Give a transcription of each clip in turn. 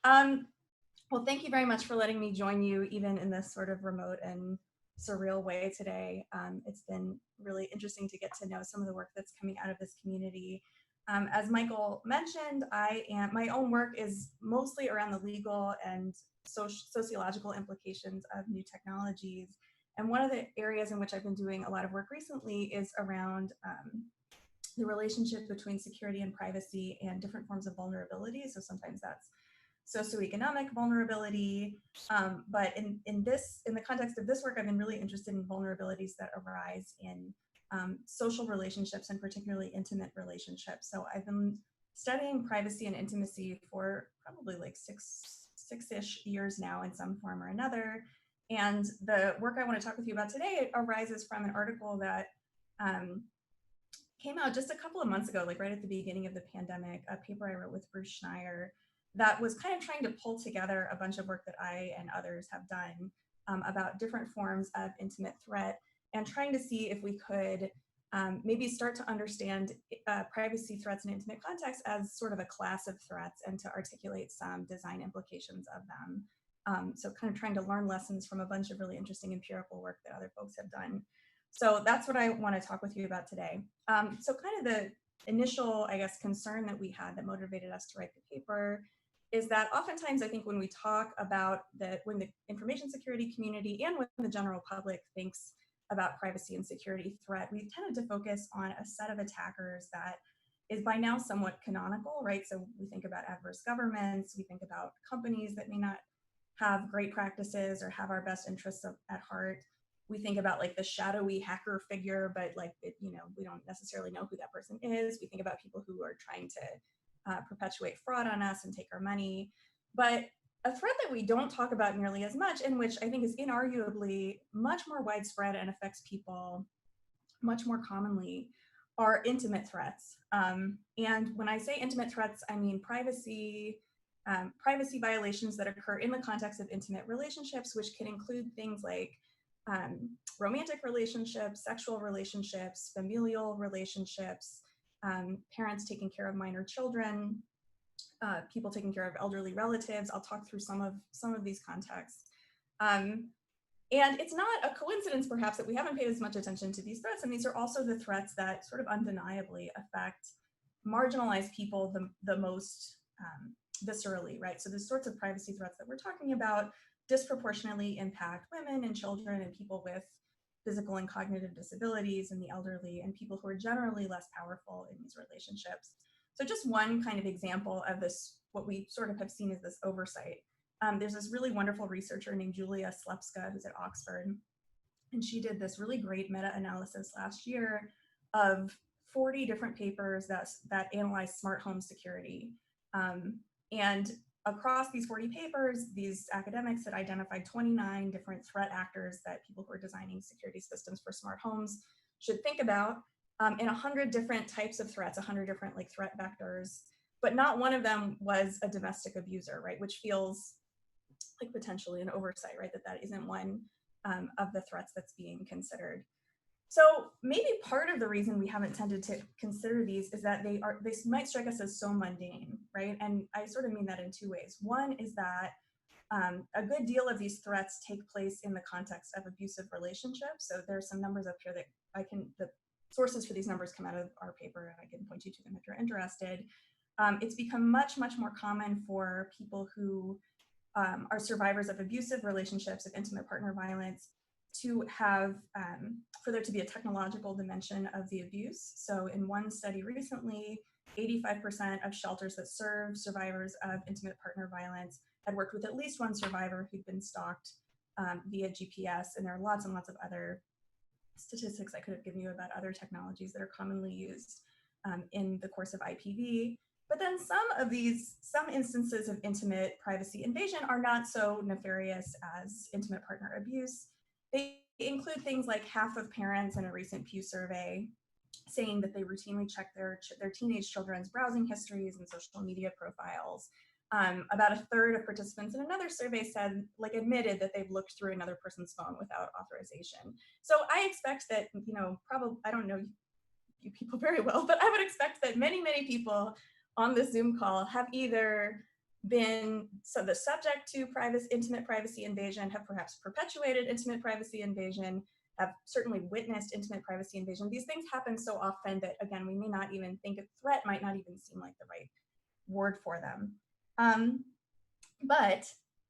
Um, well, thank you very much for letting me join you, even in this sort of remote and surreal way today. It's been really interesting to get to know some of the work that's coming out of this community. As Michael mentioned, my own work is mostly around the legal and sociological implications of new technologies. And one of the areas in which I've been doing a lot of work recently is around the relationship between security and privacy and different forms of vulnerability. So sometimes that's socioeconomic vulnerability. But in the context of this work, I've been really interested in vulnerabilities that arise in social relationships and particularly intimate relationships. So I've been studying privacy and intimacy for probably like six-ish years now in some form or another. And the work I want to talk with you about today arises from an article that came out just a couple of months ago, like right at the beginning of the pandemic, a paper I wrote with Bruce Schneier that was kind of trying to pull together a bunch of work that I and others have done about different forms of intimate threat and trying to see if we could maybe start to understand privacy threats in intimate context as sort of a class of threats and to articulate some design implications of them. So kind of trying to learn lessons from a bunch of really interesting empirical work that other folks have done. So that's what I want to talk with you about today. So kind of the initial, I guess, concern that we had that motivated us to write the paper is that oftentimes I think when we talk about when the information security community and when the general public thinks about privacy and security threat, we've tended to focus on a set of attackers that is by now somewhat canonical, right? So we think about adverse governments, we think about companies that may not have great practices or have our best interests at heart. We think about like the shadowy hacker figure, but like, we don't necessarily know who that person is. We think about people who are trying to perpetuate fraud on us and take our money. But a threat that we don't talk about nearly as much, and which I think is inarguably much more widespread and affects people much more commonly, are intimate threats. And when I say intimate threats, I mean privacy violations that occur in the context of intimate relationships, which can include things like romantic relationships, sexual relationships, familial relationships, parents taking care of minor children, people taking care of elderly relatives. I'll talk through some of these contexts. And it's not a coincidence, perhaps, that we haven't paid as much attention to these threats. And these are also the threats that sort of undeniably affect marginalized people the most viscerally, right? So the sorts of privacy threats that we're talking about disproportionately impact women and children and people with physical and cognitive disabilities and the elderly and people who are generally less powerful in these relationships. So just one kind of example of this, what we sort of have seen as this oversight. There's this really wonderful researcher named Julia Slepska, who's at Oxford, and she did this really great meta-analysis last year of 40 different papers that analyzed smart home security. And across these 40 papers, these academics had identified 29 different threat actors that people who are designing security systems for smart homes should think about, in 100 different types of threats, 100 different like threat vectors, but not one of them was a domestic abuser, right? Which feels like potentially an oversight, right? That isn't one of the threats that's being considered. So maybe part of the reason we haven't tended to consider these is that they might strike us as so mundane, right? And I sort of mean that in two ways. One is that a good deal of these threats take place in the context of abusive relationships. So there's some numbers up here that the sources for these numbers come out of our paper, and I can point you to them if you're interested. It's become much, much more common for people who are survivors of abusive relationships, of intimate partner violence, to have, for there to be a technological dimension of the abuse. So in one study recently, 85% of shelters that serve survivors of intimate partner violence had worked with at least one survivor who'd been stalked via GPS. And there are lots and lots of other statistics I could have given you about other technologies that are commonly used in the course of IPV. But then some instances of intimate privacy invasion are not so nefarious as intimate partner abuse. They include things like half of parents in a recent Pew survey saying that they routinely check their teenage children's browsing histories and social media profiles. About a third of participants in another survey admitted that they've looked through another person's phone without authorization. So I expect that, probably, I don't know you people very well, but I would expect that many, many people on this Zoom call have either so the subject to intimate privacy invasion, have perhaps perpetuated intimate privacy invasion, have certainly witnessed intimate privacy invasion. These things happen so often that, again, we may not even think a threat might not even seem like the right word for them. But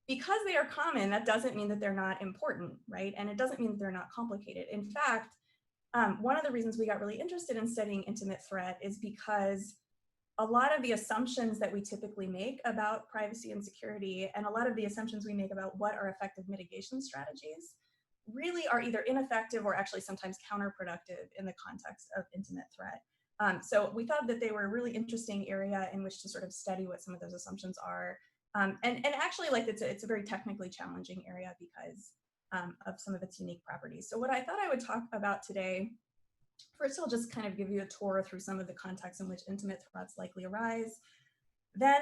because they are common, that doesn't mean that they're not important, right? And it doesn't mean that they're not complicated. In fact, one of the reasons we got really interested in studying intimate threat is because a lot of the assumptions that we typically make about privacy and security, and a lot of the assumptions we make about what are effective mitigation strategies, really are either ineffective or actually sometimes counterproductive in the context of intimate threat. So we thought that they were a really interesting area in which to sort of study what some of those assumptions are. And actually, like, it's a very technically challenging area because of some of its unique properties. So what I thought I would talk about today, first, I'll just kind of give you a tour through some of the contexts in which intimate threats likely arise. Then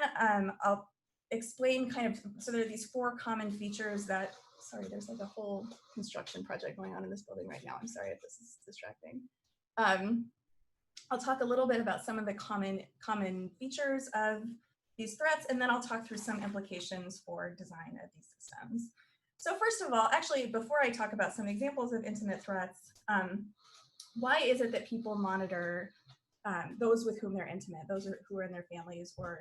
I'll explain kind of, so there are these 4 common features that, sorry, there's like a whole construction project going on in this building right now. I'm sorry if this is distracting. I'll talk a little bit about some of the common features of these threats, and then I'll talk through some implications for design of these systems. So first of all, actually, before I talk about some examples of intimate threats, why is it that people monitor those with whom they're intimate, those who are in their families or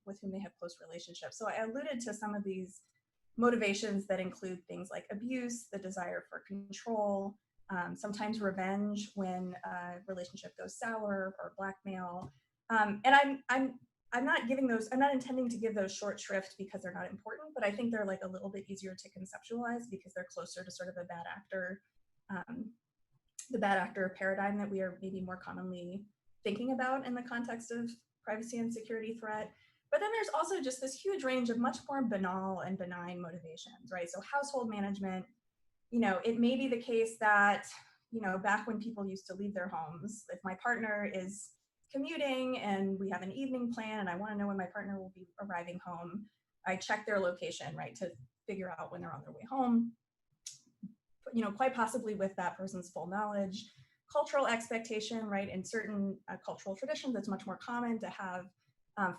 with whom they have close relationships? So I alluded to some of these motivations that include things like abuse, the desire for control, sometimes revenge when a relationship goes sour, or blackmail. And I'm not intending to give those short shrift because they're not important, but I think they're like a little bit easier to conceptualize because they're closer to sort of a bad actor, the bad actor paradigm that we are maybe more commonly thinking about in the context of privacy and security threat. But then there's also just this huge range of much more banal and benign motivations, right? So household management, it may be the case that, back when people used to leave their homes, if my partner is commuting and we have an evening plan and I want to know when my partner will be arriving home, I check their location, right, to figure out when they're on their way home, quite possibly with that person's full knowledge. Cultural expectation, right, in certain cultural traditions, it's much more common to have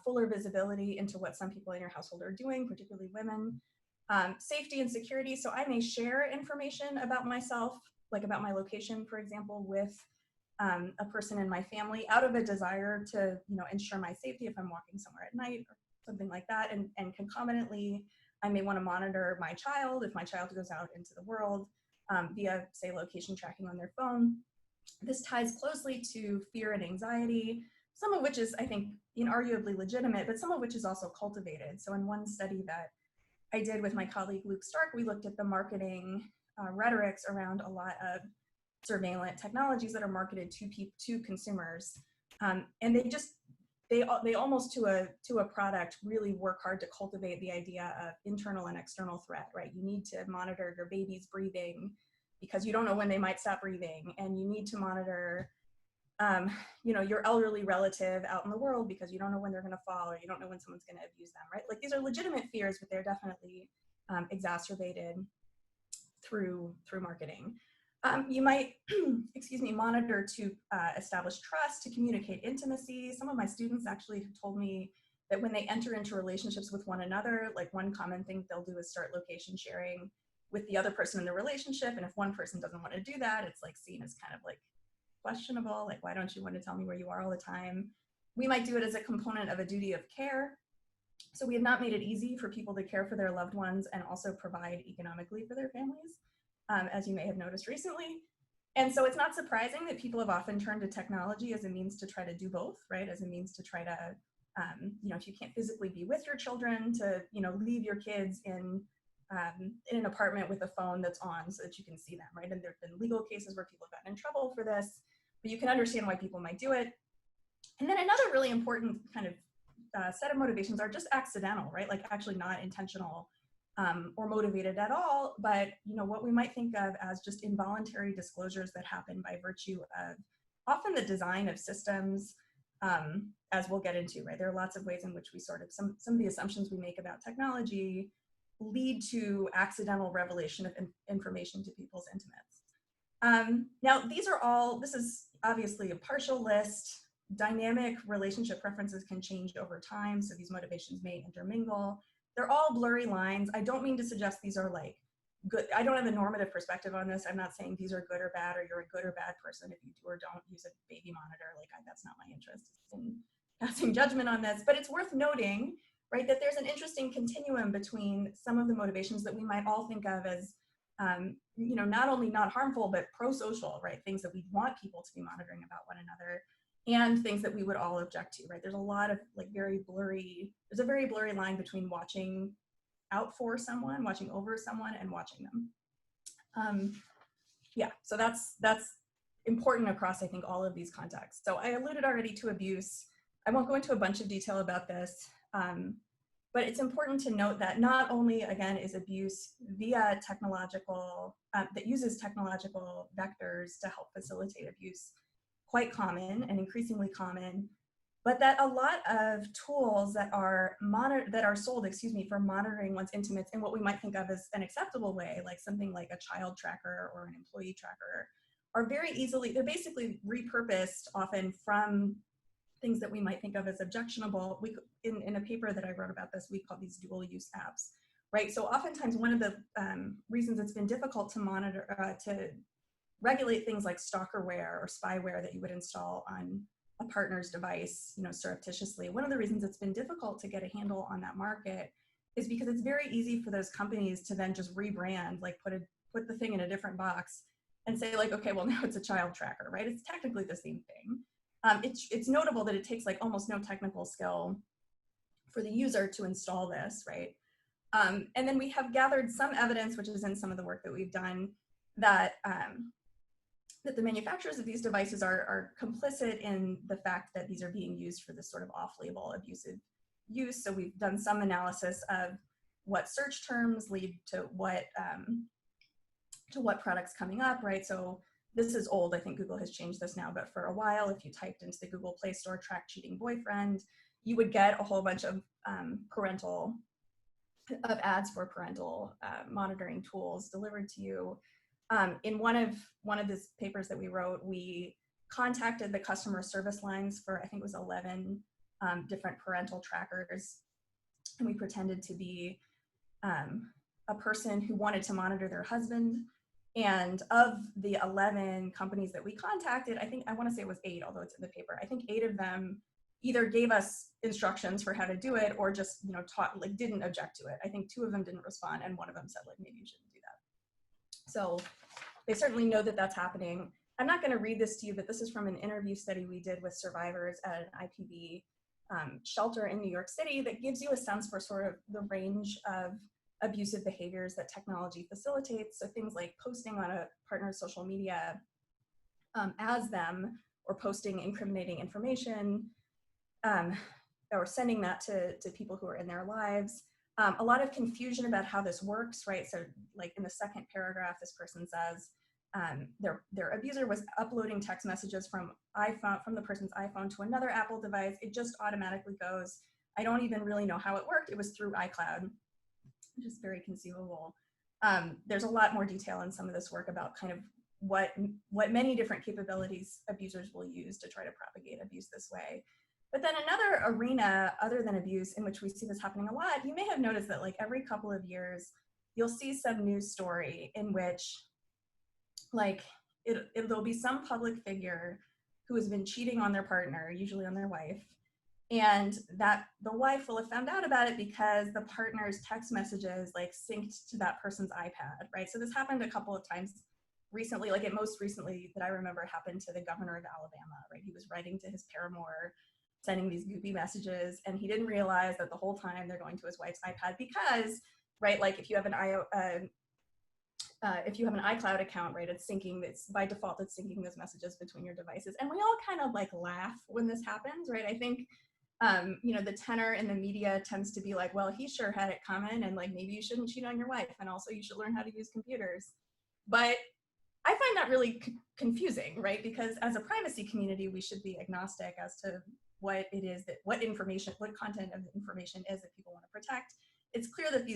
fuller visibility into what some people in your household are doing, particularly women. Safety and security, so I may share information about myself, like about my location, for example, with a person in my family out of a desire to ensure my safety if I'm walking somewhere at night or something like that. And concomitantly, I may want to monitor my child if my child goes out into the world via, say, location tracking on their phone. This ties closely to fear and anxiety, some of which is, I think, inarguably legitimate, but some of which is also cultivated. So in one study that I did with my colleague Luke Stark, we looked at the marketing rhetorics around a lot of surveillance technologies that are marketed to consumers, and they almost to a product really work hard to cultivate the idea of internal and external threat, right? You need to monitor your baby's breathing because you don't know when they might stop breathing, and you need to monitor your elderly relative out in the world because you don't know when they're going to fall, or you don't know when someone's going to abuse them, right? Like, these are legitimate fears, but they're definitely exacerbated through marketing. You might, monitor to establish trust, to communicate intimacy. Some of my students actually have told me that when they enter into relationships with one another, like, one common thing they'll do is start location sharing with the other person in the relationship. And if one person doesn't want to do that, it's like seen as kind of like questionable, like, why don't you want to tell me where you are all the time? We might do it as a component of a duty of care. So we have not made it easy for people to care for their loved ones and also provide economically for their families, as you may have noticed recently. And so it's not surprising that people have often turned to technology as a means to try to do both, right? As a means to try to, if you can't physically be with your children, to, leave your kids in an apartment with a phone that's on so that you can see them, right? And there have been legal cases where people have gotten in trouble for this, but you can understand why people might do it. And then another really important kind of set of motivations are just accidental, right? Like, actually not intentional or motivated at all, but what we might think of as just involuntary disclosures that happen by virtue of often the design of systems, as we'll get into, right? There are lots of ways in which we sort of, some of the assumptions we make about technology lead to accidental revelation of information to people's intimates. Now, this is obviously a partial list. dynamic relationship preferences can change over time, so these motivations may intermingle. They're all blurry lines. I don't mean to suggest these are like good. I don't have a normative perspective on this. I'm not saying these are good or bad, or you're a good or bad person if you do or don't use a baby monitor. Like, that's not my interest in passing judgment on this, but it's worth noting, right, that there's an interesting continuum between some of the motivations that we might all think of as, you know, not only not harmful, but pro-social, right? Things that we want people to be monitoring about one another, and things that we would all object to, right? There's a lot of like there's a very blurry line between watching out for someone, watching over someone, and watching them. Yeah, so that's important across, I think, all of these contexts. So I alluded already to abuse. I won't go into a bunch of detail about this, but it's important to note that not only, again, is abuse via technological, that uses technological vectors to help facilitate abuse quite common and increasingly common, but that a lot of tools that are sold, for monitoring one's intimates in what we might think of as an acceptable way, like something like a child tracker or an employee tracker, are they're basically repurposed often from things that we might think of as objectionable. In a paper that I wrote about this, we call these dual use apps, right? So oftentimes one of the reasons it's been difficult to monitor, to regulate things like stalkerware or spyware that you would install on a partner's device, you know, surreptitiously. One of the reasons it's been difficult to get a handle on that market is because it's very easy for those companies to then just rebrand, like put the thing in a different box and say like, okay, well now it's a child tracker, right? It's technically the same thing. It's notable that it takes like almost no technical skill for the user to install this, right? And then we have gathered some evidence, which is in some of the work that we've done, that that the manufacturers of these devices are complicit in the fact that these are being used for this sort of off-label abusive use. So we've done some analysis of what search terms lead to what products coming up, right? So this is old. I think Google has changed this now, but for a while, if you typed into the Google Play Store track cheating boyfriend, you would get a whole bunch of ads for parental monitoring tools delivered to you. In one of these papers that we wrote, we contacted the customer service lines for, I think it was 11 different parental trackers, and we pretended to be a person who wanted to monitor their husband. And of the 11 companies that we contacted, I want to say it was 8, although it's in the paper. I think 8 of them either gave us instructions for how to do it, or just, you know, didn't object to it. I think 2 of them didn't respond, and one of them said like, maybe you shouldn't do that. So they certainly know that that's happening. I'm not going to read this to you, but this is from an interview study we did with survivors at an IPV shelter in New York City that gives you a sense for sort of the range of abusive behaviors that technology facilitates. So things like posting on a partner's social media as them, or posting incriminating information, or sending that to people who are in their lives. A lot of confusion about how this works, right? So like in the second paragraph, this person says their abuser was uploading text messages from the person's iPhone to another Apple device. It just automatically goes. I don't even really know how it worked. It was through iCloud, which is very conceivable. There's a lot more detail in some of this work about kind of what many different capabilities abusers will use to try to propagate abuse this way. But then another arena other than abuse in which we see this happening a lot, you may have noticed that like every couple of years, you'll see some news story in which like there'll be some public figure who has been cheating on their partner, usually on their wife, and that the wife will have found out about it because the partner's text messages like synced to that person's iPad, right? So this happened a couple of times recently, like it most recently that I remember happened to the governor of Alabama, right? He was writing to his paramour, sending these goopy messages, and he didn't realize that the whole time they're going to his wife's iPad because, right, like if you have an iCloud account, right, it's by default, it's syncing those messages between your devices. And we all kind of like laugh when this happens, right? I think, you know, the tenor in the media tends to be like, well, he sure had it coming, and like, maybe you shouldn't cheat on your wife, and also you should learn how to use computers. But I find that really confusing, right? Because as a privacy community, we should be agnostic as to what content of the information is that people want to protect. It's clear that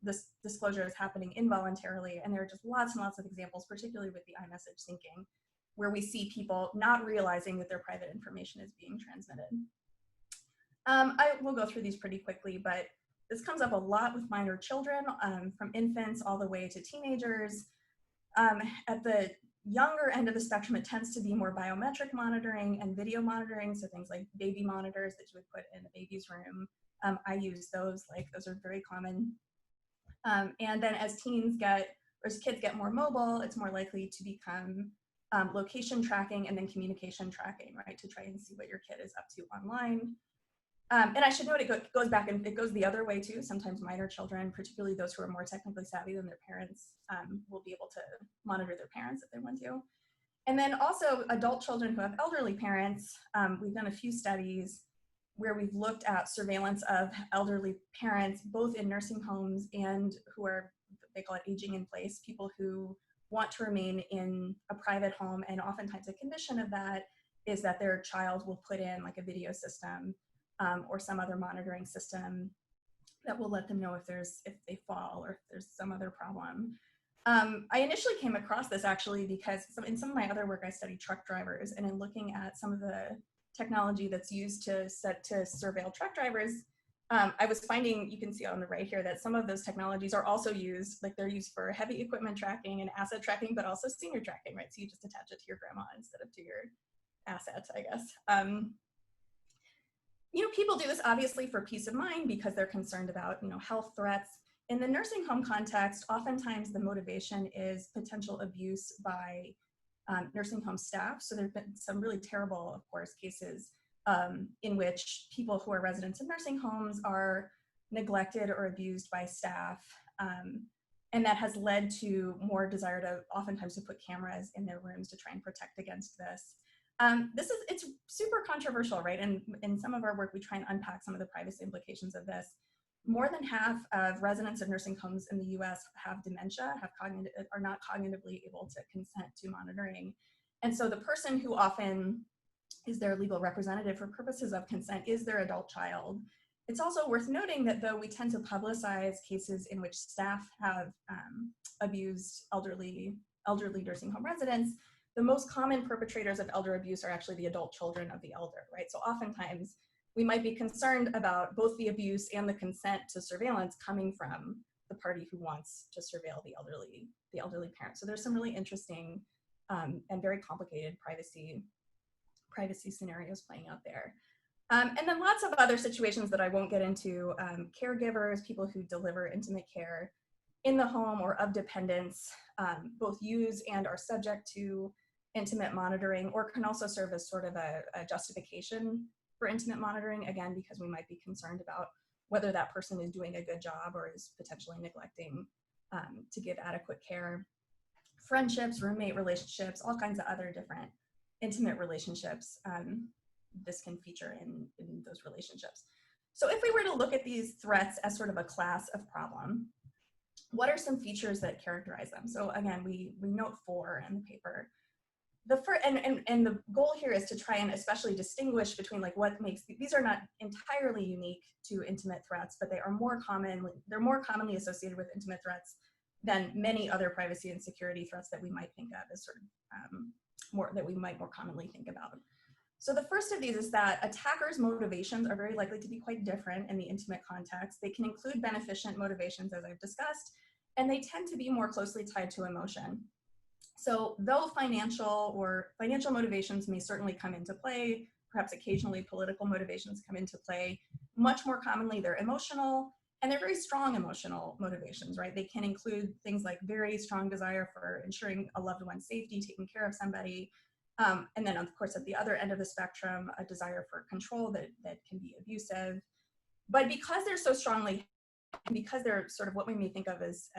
this disclosure is happening involuntarily, and there are just lots and lots of examples, particularly with the iMessage syncing, where we see people not realizing that their private information is being transmitted. I will go through these pretty quickly, but this comes up a lot with minor children, from infants all the way to teenagers. At the younger end of the spectrum, it tends to be more biometric monitoring and video monitoring, so things like baby monitors that you would put in a baby's room. I use those, like those are very common. And then as teens get, or as kids get more mobile, it's more likely to become location tracking and then communication tracking, right, to try and see what your kid is up to online. And I should note it goes back and it goes the other way too. Sometimes minor children, particularly those who are more technically savvy than their parents, will be able to monitor their parents if they want to. And then also adult children who have elderly parents, we've done a few studies where we've looked at surveillance of elderly parents, both in nursing homes and who are, they call it aging in place, people who want to remain in a private home. And oftentimes a condition of that is that their child will put in like a video system or some other monitoring system that will let them know if they fall or if there's some other problem. I initially came across this actually because in some of my other work I studied truck drivers, and in looking at some of the technology that's used to surveil truck drivers, I was finding, you can see on the right here, that some of those technologies are also used, like they're used for heavy equipment tracking and asset tracking, but also senior tracking, right? So you just attach it to your grandma instead of to your assets, I guess. You know, people do this obviously for peace of mind because they're concerned about, you know, health threats. In the nursing home context, oftentimes the motivation is potential abuse by nursing home staff. So there've been some really terrible, of course, cases in which people who are residents in nursing homes are neglected or abused by staff. And that has led to more desire to oftentimes to put cameras in their rooms to try and protect against this. It's super controversial, right? And in some of our work, we try and unpack some of the privacy implications of this. More than half of residents of nursing homes in the US have dementia, are not cognitively able to consent to monitoring. And so the person who often is their legal representative for purposes of consent is their adult child. It's also worth noting that though we tend to publicize cases in which staff have abused elderly nursing home residents, the most common perpetrators of elder abuse are actually the adult children of the elder, right? So oftentimes we might be concerned about both the abuse and the consent to surveillance coming from the party who wants to surveil the elderly parent. So there's some really interesting and very complicated privacy scenarios playing out there. And then lots of other situations that I won't get into, caregivers, people who deliver intimate care in the home or of dependents, both use and are subject to intimate monitoring, or can also serve as sort of a justification for intimate monitoring, again, because we might be concerned about whether that person is doing a good job or is potentially neglecting to give adequate care. Friendships, roommate relationships, all kinds of other different intimate relationships, this can feature in those relationships. So if we were to look at these threats as sort of a class of problem, what are some features that characterize them? So again, we note 4 in the paper. The first, and the goal here is to try and especially distinguish between like what makes, these are not entirely unique to intimate threats, but they're more commonly associated with intimate threats than many other privacy and security threats that we might think of as sort of that we might more commonly think about. So the first of these is that attackers' motivations are very likely to be quite different in the intimate context. They can include beneficent motivations, as I've discussed, and they tend to be more closely tied to emotion. So though financial motivations may certainly come into play, perhaps occasionally political motivations come into play, much more commonly they're emotional, and they're very strong emotional motivations, right? They can include things like very strong desire for ensuring a loved one's safety, taking care of somebody, and then of course at the other end of the spectrum, a desire for control that can be abusive. But because they're so strongly, because they're sort of what we may think of as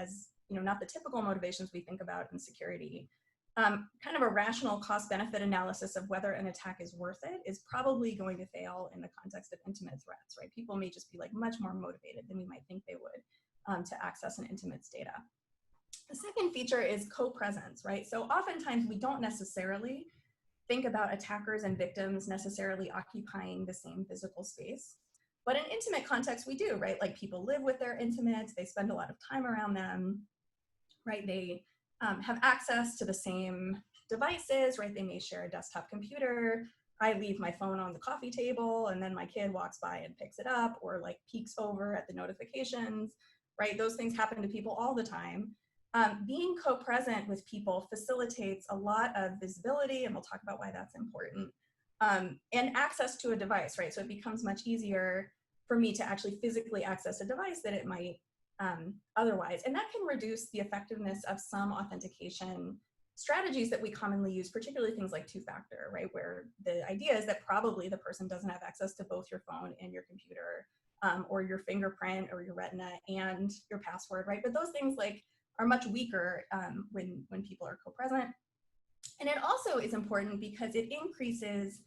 you know, not the typical motivations we think about in security, kind of a rational cost-benefit analysis of whether an attack is worth it is probably going to fail in the context of intimate threats, right? People may just be like much more motivated than we might think they would to access an intimate's data. The second feature is copresence, right? So oftentimes we don't necessarily think about attackers and victims necessarily occupying the same physical space. But in intimate context, we do, right? Like people live with their intimates, they spend a lot of time around them, right? They have access to the same devices, right? They may share a desktop computer. I leave my phone on the coffee table and then my kid walks by and picks it up or like peeks over at the notifications, right? Those things happen to people all the time. Being co-present with people facilitates a lot of visibility, and we'll talk about why that's important, and access to a device, right? So it becomes much easier for me to actually physically access a device that it might otherwise. And that can reduce the effectiveness of some authentication strategies that we commonly use, particularly things like two-factor, right? Where the idea is that probably the person doesn't have access to both your phone and your computer, or your fingerprint or your retina and your password, right? But those things like are much weaker when people are co-present. And it also is important because it increases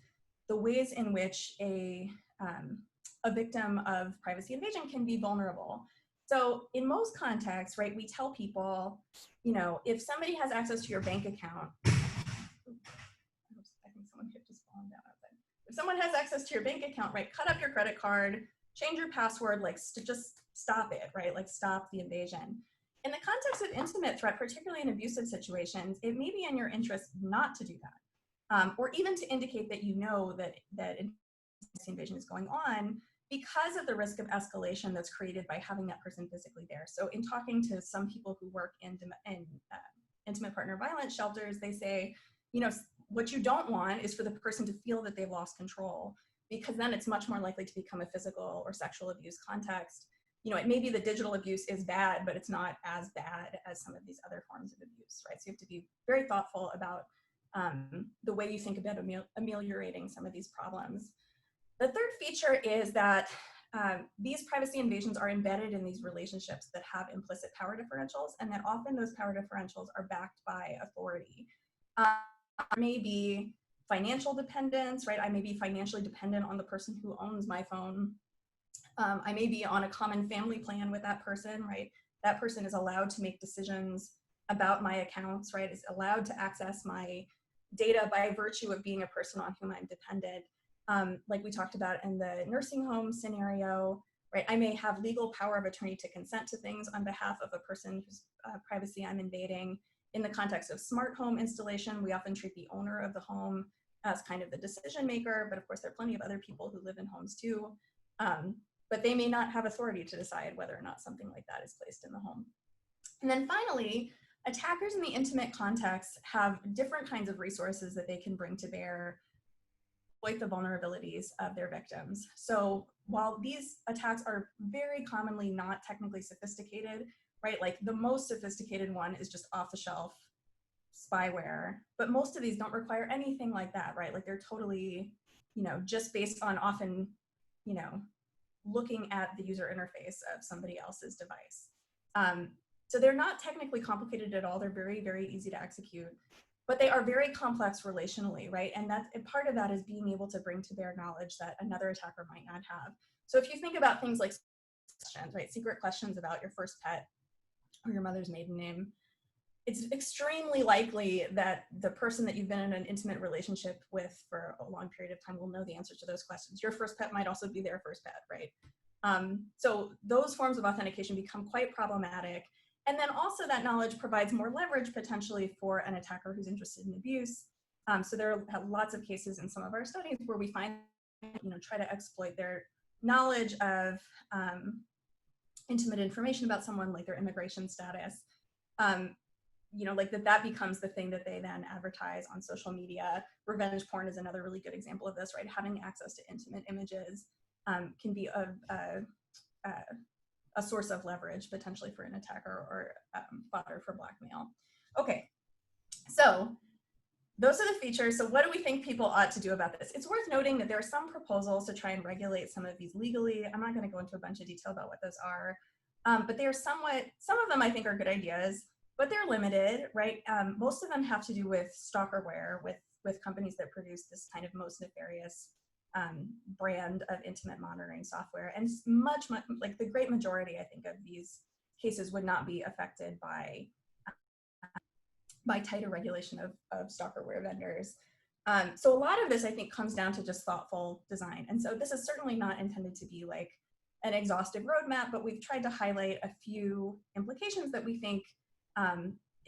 the ways in which a victim of privacy invasion can be vulnerable. So in most contexts, right, we tell people, you know, if somebody has access to your bank account, I think someone could just fall down outside. If someone has access to your bank account, right, cut up your credit card, change your password, like just stop it, right, like stop the invasion. In the context of intimate threat, particularly in abusive situations, it may be in your interest not to do that, or even to indicate that you know that invasion is going on because of the risk of escalation that's created by having that person physically there. So in talking to some people who work in intimate partner violence shelters, they say, you know, what you don't want is for the person to feel that they've lost control, because then it's much more likely to become a physical or sexual abuse context. You know, it may be the digital abuse is bad, but it's not as bad as some of these other forms of abuse, right? So you have to be very thoughtful about the way you think about ameliorating some of these problems. The third feature is that these privacy invasions are embedded in these relationships that have implicit power differentials, and that often those power differentials are backed by authority. Maybe financial dependence, right? I may be financially dependent on the person who owns my phone. I may be on a common family plan with that person, right? That person is allowed to make decisions about my accounts, right? Is allowed to access my data by virtue of being a person on whom I'm dependent. Like we talked about in the nursing home scenario, right? I may have legal power of attorney to consent to things on behalf of a person whose privacy I'm invading. In the context of smart home installation, we often treat the owner of the home as kind of the decision maker, but of course there are plenty of other people who live in homes too. But they may not have authority to decide whether or not something like that is placed in the home. And then finally, attackers in the intimate context have different kinds of resources that they can bring to bear to exploit the vulnerabilities of their victims. So while these attacks are very commonly not technically sophisticated, right? Like the most sophisticated one is just off-the-shelf spyware, but most of these don't require anything like that, right? Like they're totally, you know, just based on often, you know, looking at the user interface of somebody else's device. So they're not technically complicated at all. They're very, very easy to execute, but they are very complex relationally, right? And part of that is being able to bring to bear knowledge that another attacker might not have. So if you think about things like questions, right? Secret questions about your first pet or your mother's maiden name, it's extremely likely that the person that you've been in an intimate relationship with for a long period of time will know the answers to those questions. Your first pet might also be their first pet, right? So those forms of authentication become quite problematic. And then also that knowledge provides more leverage potentially for an attacker who's interested in abuse. So there are lots of cases in some of our studies where we find, you know, try to exploit their knowledge of intimate information about someone, like their immigration status. You know, like that becomes the thing that they then advertise on social media. Revenge porn is another really good example of this, right? Having access to intimate images can be a source of leverage potentially for an attacker or fodder for blackmail. Okay, so those are the features. So what do we think people ought to do about this? It's worth noting that there are some proposals to try and regulate some of these legally. I'm not going to go into a bunch of detail about what those are, but they are somewhat, some of them I think are good ideas, but they're limited, right? Most of them have to do with stalkerware, with companies that produce this kind of most nefarious brand of intimate monitoring software. And much, like the great majority, I think, of these cases would not be affected by tighter regulation of stalkerware vendors. So a lot of this, I think, comes down to just thoughtful design. And so this is certainly not intended to be like an exhaustive roadmap, but we've tried to highlight a few implications that we think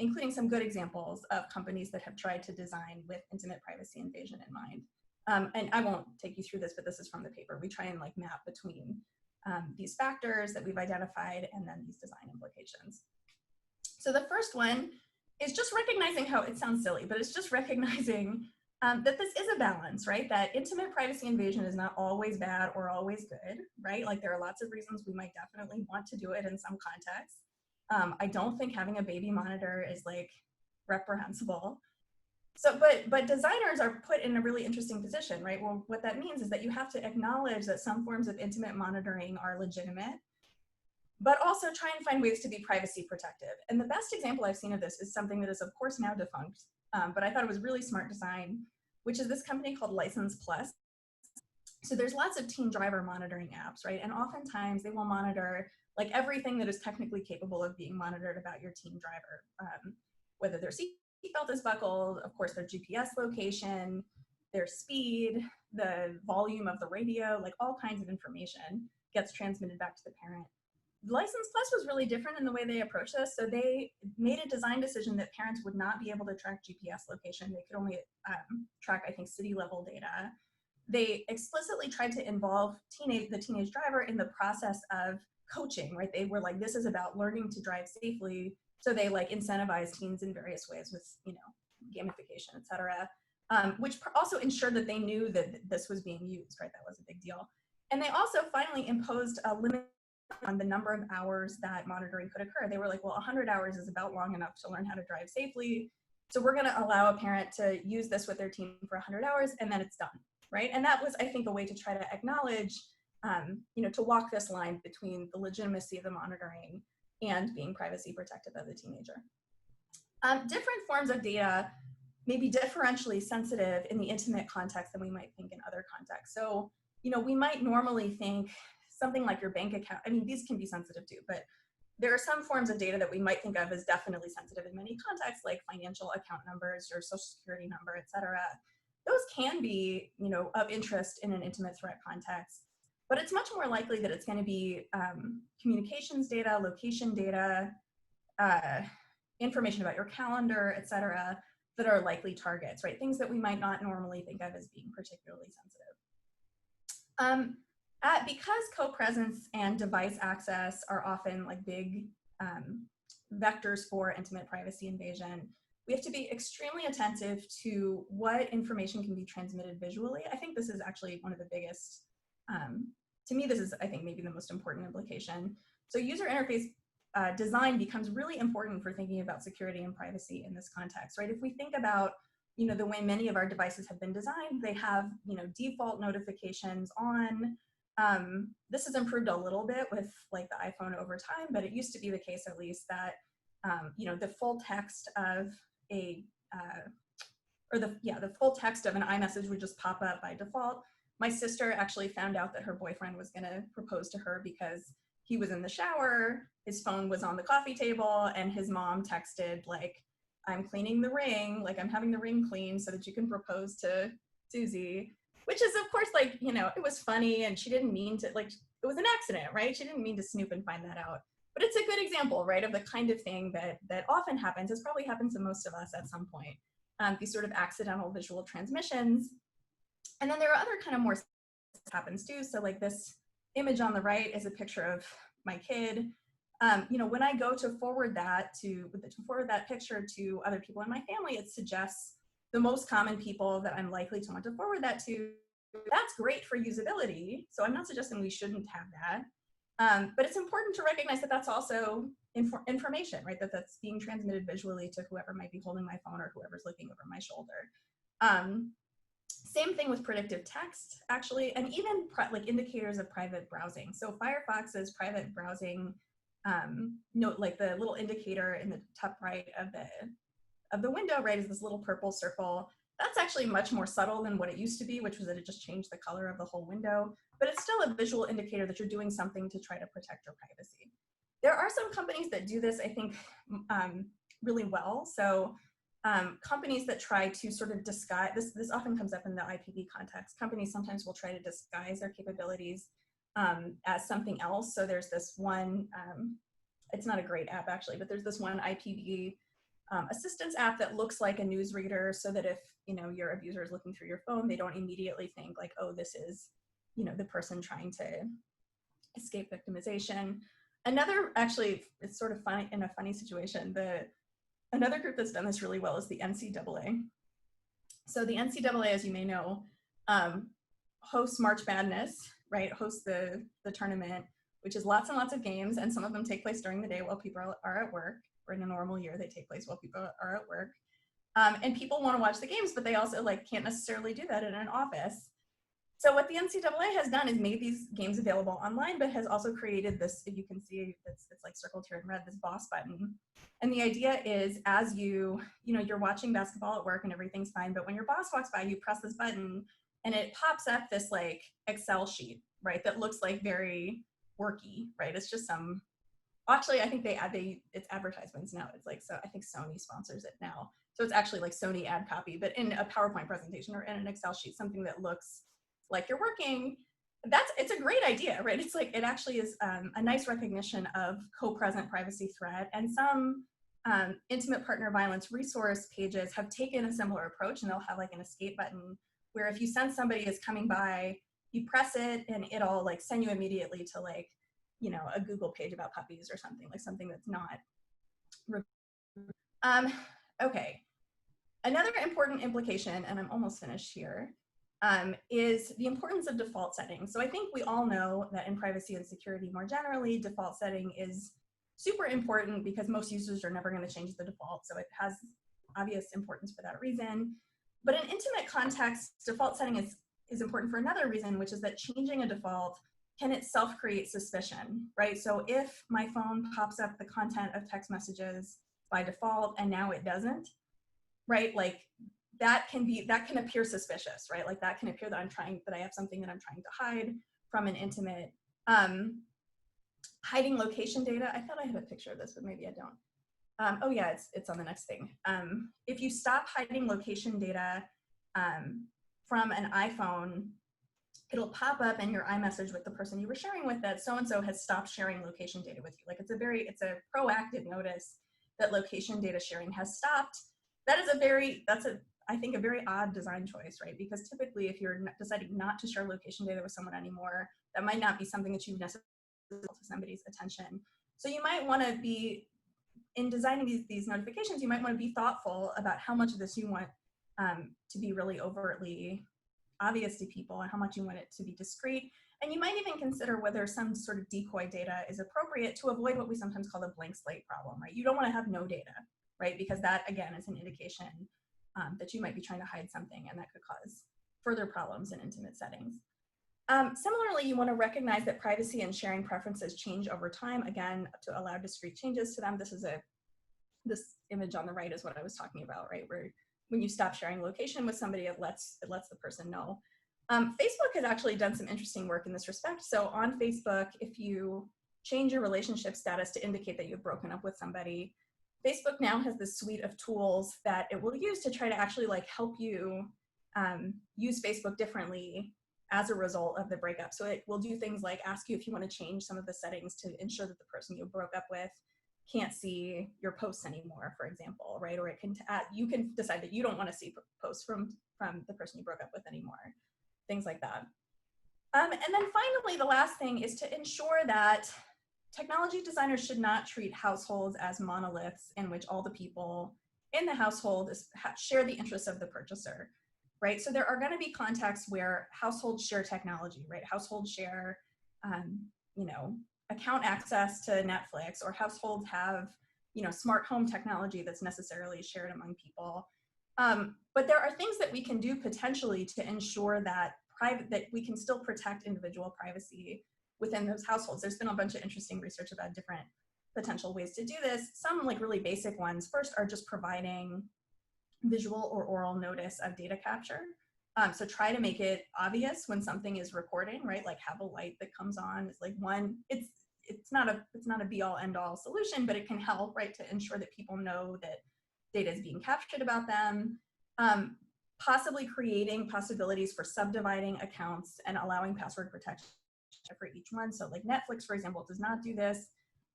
including some good examples of companies that have tried to design with intimate privacy invasion in mind. And I won't take you through this, but this is from the paper. We try and like map between these factors that we've identified and then these design implications. So the first one is just recognizing how, it sounds silly, but it's just recognizing that this is a balance, right? That intimate privacy invasion is not always bad or always good, right? Like there are lots of reasons we might definitely want to do it in some contexts. I don't think having a baby monitor is like reprehensible. So, but designers are put in a really interesting position, right? Well, what that means is that you have to acknowledge that some forms of intimate monitoring are legitimate, but also try and find ways to be privacy protective. And the best example I've seen of this is something that is of course now defunct, but I thought it was really smart design, which is this company called License Plus. So there's lots of teen driver monitoring apps, right? And oftentimes they will monitor like everything that is technically capable of being monitored about your teen driver, whether their seatbelt is buckled, of course their GPS location, their speed, the volume of the radio, like all kinds of information gets transmitted back to the parent. License Plus was really different in the way they approached this. So they made a design decision that parents would not be able to track GPS location. They could only track, I think, city level data. They explicitly tried to involve the teenage driver in the process of coaching, right? They were like, this is about learning to drive safely. So they like incentivize teens in various ways with, you know, gamification, et cetera, which also ensured that they knew that this was being used, right? That was a big deal. And they also finally imposed a limit on the number of hours that monitoring could occur. They were like, well, 100 hours is about long enough to learn how to drive safely. So we're going to allow a parent to use this with their teen for 100 hours and then it's done, right? And that was, I think, a way to try to acknowledge, you know, to walk this line between the legitimacy of the monitoring and being privacy protective of the teenager. Different forms of data may be differentially sensitive in the intimate context than we might think in other contexts. So, you know, we might normally think something like your bank account, I mean, these can be sensitive too, but there are some forms of data that we might think of as definitely sensitive in many contexts, like financial account numbers, your social security number, et cetera. Those can be, you know, of interest in an intimate threat context, but it's much more likely that it's going to be communications data, location data, information about your calendar, et cetera, that are likely targets, right? Things that we might not normally think of as being particularly sensitive. Because copresence and device access are often like big vectors for intimate privacy invasion, we have to be extremely attentive to what information can be transmitted visually. I think this is actually one of the biggest, to me, this is, I think, maybe the most important implication. So user interface design becomes really important for thinking about security and privacy in this context, right? If we think about, you know, the way many of our devices have been designed, they have, you know, default notifications on. This has improved a little bit with like the iPhone over time, but it used to be the case at least that, you know, the full text of a, the full text of an iMessage would just pop up by default. My sister actually found out that her boyfriend was gonna propose to her because he was in the shower, his phone was on the coffee table, and his mom texted like, I'm cleaning the ring, like I'm having the ring cleaned so that you can propose to Susie. Which is, of course, like, you know, it was funny and she didn't mean to, like, it was an accident, right? She didn't mean to snoop and find that out. But it's a good example, right, of the kind of thing that often happens. It's probably happens to most of us at some point, these sort of accidental visual transmissions. And then there are other kind of more happens too. So like this image on the right is a picture of my kid. You know, when I go to forward that picture to other people in my family, it suggests the most common people that I'm likely to want to forward that to. That's great for usability. So I'm not suggesting we shouldn't have that. But it's important to recognize that that's also information, right? That's being transmitted visually to whoever might be holding my phone or whoever's looking over my shoulder. Same thing with predictive text, actually, and even like indicators of private browsing. So Firefox's private browsing note, like the little indicator in the top right of the window, right, is this little purple circle. That's actually much more subtle than what it used to be, which was that it just changed the color of the whole window, but it's still a visual indicator that you're doing something to try to protect your privacy. There are some companies that do this, I think, really well. So companies that try to sort of disguise, this often comes up in the IPv context, companies sometimes will try to disguise their capabilities as something else. So there's this one, it's not a great app actually, but there's this one IPv assistance app that looks like a newsreader, so that if, you know, your abuser is looking through your phone, they don't immediately think like, oh, this is, you know, the person trying to escape victimization. Another, actually, it's sort of funny, in a funny situation, another group that's done this really well is the NCAA. So the NCAA, as you may know, hosts March Madness, right? Hosts the tournament, which is lots and lots of games, and some of them take place during the day while people are at work, or in a normal year, they take place while people are at work. And people want to watch the games, but they also like can't necessarily do that in an office. So what the NCAA has done is made these games available online, but has also created this, if you can see, it's like circled here in red, this boss button. And the idea is, as you're watching basketball at work and everything's fine, but when your boss walks by, you press this button and it pops up this like Excel sheet, right? That looks like very worky, right? It's just some, actually, I think it's advertisements now. It's like, so I think Sony sponsors it now. So it's actually like Sony ad copy, but in a PowerPoint presentation or in an Excel sheet, something that looks like you're working. It's a great idea, right? It's like, it actually is a nice recognition of co-present privacy threat. And some intimate partner violence resource pages have taken a similar approach, and they'll have like an escape button where if you sense somebody is coming by, you press it and it'll like send you immediately to like, you know, a Google page about puppies or something, like something that's not. Okay. Another important implication, and I'm almost finished here, is the importance of default settings. So I think we all know that in privacy and security more generally, default setting is super important because most users are never going to change the default. So it has obvious importance for that reason. But in intimate context, default setting is important for another reason, which is that changing a default can itself create suspicion, right? So if my phone pops up the content of text messages by default and now it doesn't, right? Like that can appear suspicious, right? Like that can appear that I have something that I'm trying to hide from an intimate. Hiding location data. I thought I had a picture of this, but maybe I don't. Oh yeah, it's on the next thing. If you stop hiding location data from an iPhone, it'll pop up in your iMessage with the person you were sharing with that so-and-so has stopped sharing location data with you. Like it's a proactive notice that location data sharing has stopped. That's I think a very odd design choice, right? Because typically if you're deciding not to share location data with someone anymore, that might not be something that you necessarily to somebody's attention. So you might want to be, in designing these notifications, you might want to be thoughtful about how much of this you want to be really overtly obvious to people and how much you want it to be discreet. And you might even consider whether some sort of decoy data is appropriate to avoid what we sometimes call the blank slate problem, right? You don't want to have no data, right? Because that, again, is an indication that you might be trying to hide something, and that could cause further problems in intimate settings. Similarly, you want to recognize that privacy and sharing preferences change over time, again, to allow discrete changes to them. This image on the right is what I was talking about, right? Where when you stop sharing location with somebody, it lets the person know. Facebook has actually done some interesting work in this respect. So on Facebook, if you change your relationship status to indicate that you've broken up with somebody, Facebook now has this suite of tools that it will use to try to actually like help you use Facebook differently as a result of the breakup. So it will do things like ask you if you want to change some of the settings to ensure that the person you broke up with can't see your posts anymore, for example, right? Or it can you can decide that you don't want to see posts from the person you broke up with anymore, things like that. And then finally, the last thing is to ensure that technology designers should not treat households as monoliths in which all the people in the household share the interests of the purchaser. Right, so there are going to be contexts where households share technology, right? Households share, account access to Netflix, or households have, smart home technology that's necessarily shared among people. But there are things that we can do potentially to ensure that we can still protect individual privacy within those households. There's been a bunch of interesting research about different potential ways to do this. Some like really basic ones. First are just providing visual or oral notice of data capture. So try to make it obvious when something is recording, right? Like have a light that comes on. It's like it's not a be all end all solution, but it can help, right, to ensure that people know that data is being captured about them. Possibly creating possibilities for subdividing accounts and allowing password protection for each one. So like Netflix, for example, does not do this.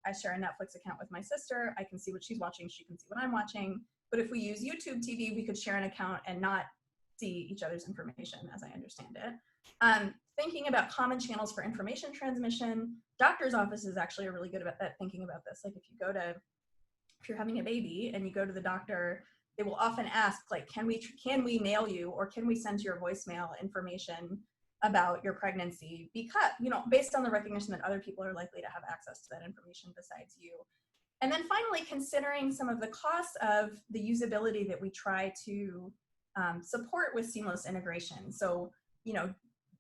I share a Netflix account with my sister. I can see what she's watching. She can see what I'm watching. But if we use YouTube TV, we could share an account and not see each other's information, as I understand it. Thinking about common channels for information transmission, doctor's offices actually are really good at thinking about this. Like if you're having a baby and you go to the doctor, they will often ask, like, can we mail you or can we send your voicemail information about your pregnancy? Because, based on the recognition that other people are likely to have access to that information besides you. And then finally, considering some of the costs of the usability that we try to support with seamless integration. So,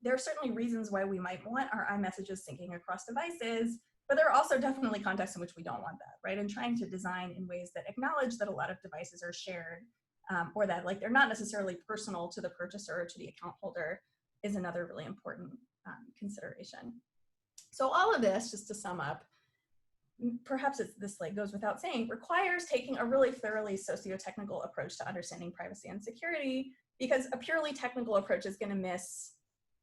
there are certainly reasons why we might want our iMessages syncing across devices, but there are also definitely contexts in which we don't want that, right? And trying to design in ways that acknowledge that a lot of devices are shared, or that they're not necessarily personal to the purchaser or to the account holder is another really important consideration. So all of this, just to sum up, perhaps this goes without saying, requires taking a really thoroughly socio-technical approach to understanding privacy and security, because a purely technical approach is going to miss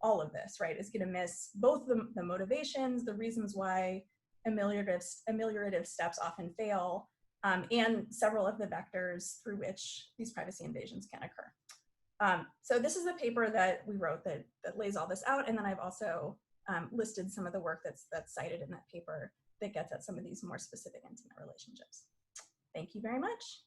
all of this, right? It's going to miss both the motivations, the reasons why ameliorative steps often fail, and several of the vectors through which these privacy invasions can occur. So this is the paper that we wrote that lays all this out, and then I've also listed some of the work that's cited in that paper that gets at some of these more specific intimate relationships. Thank you very much.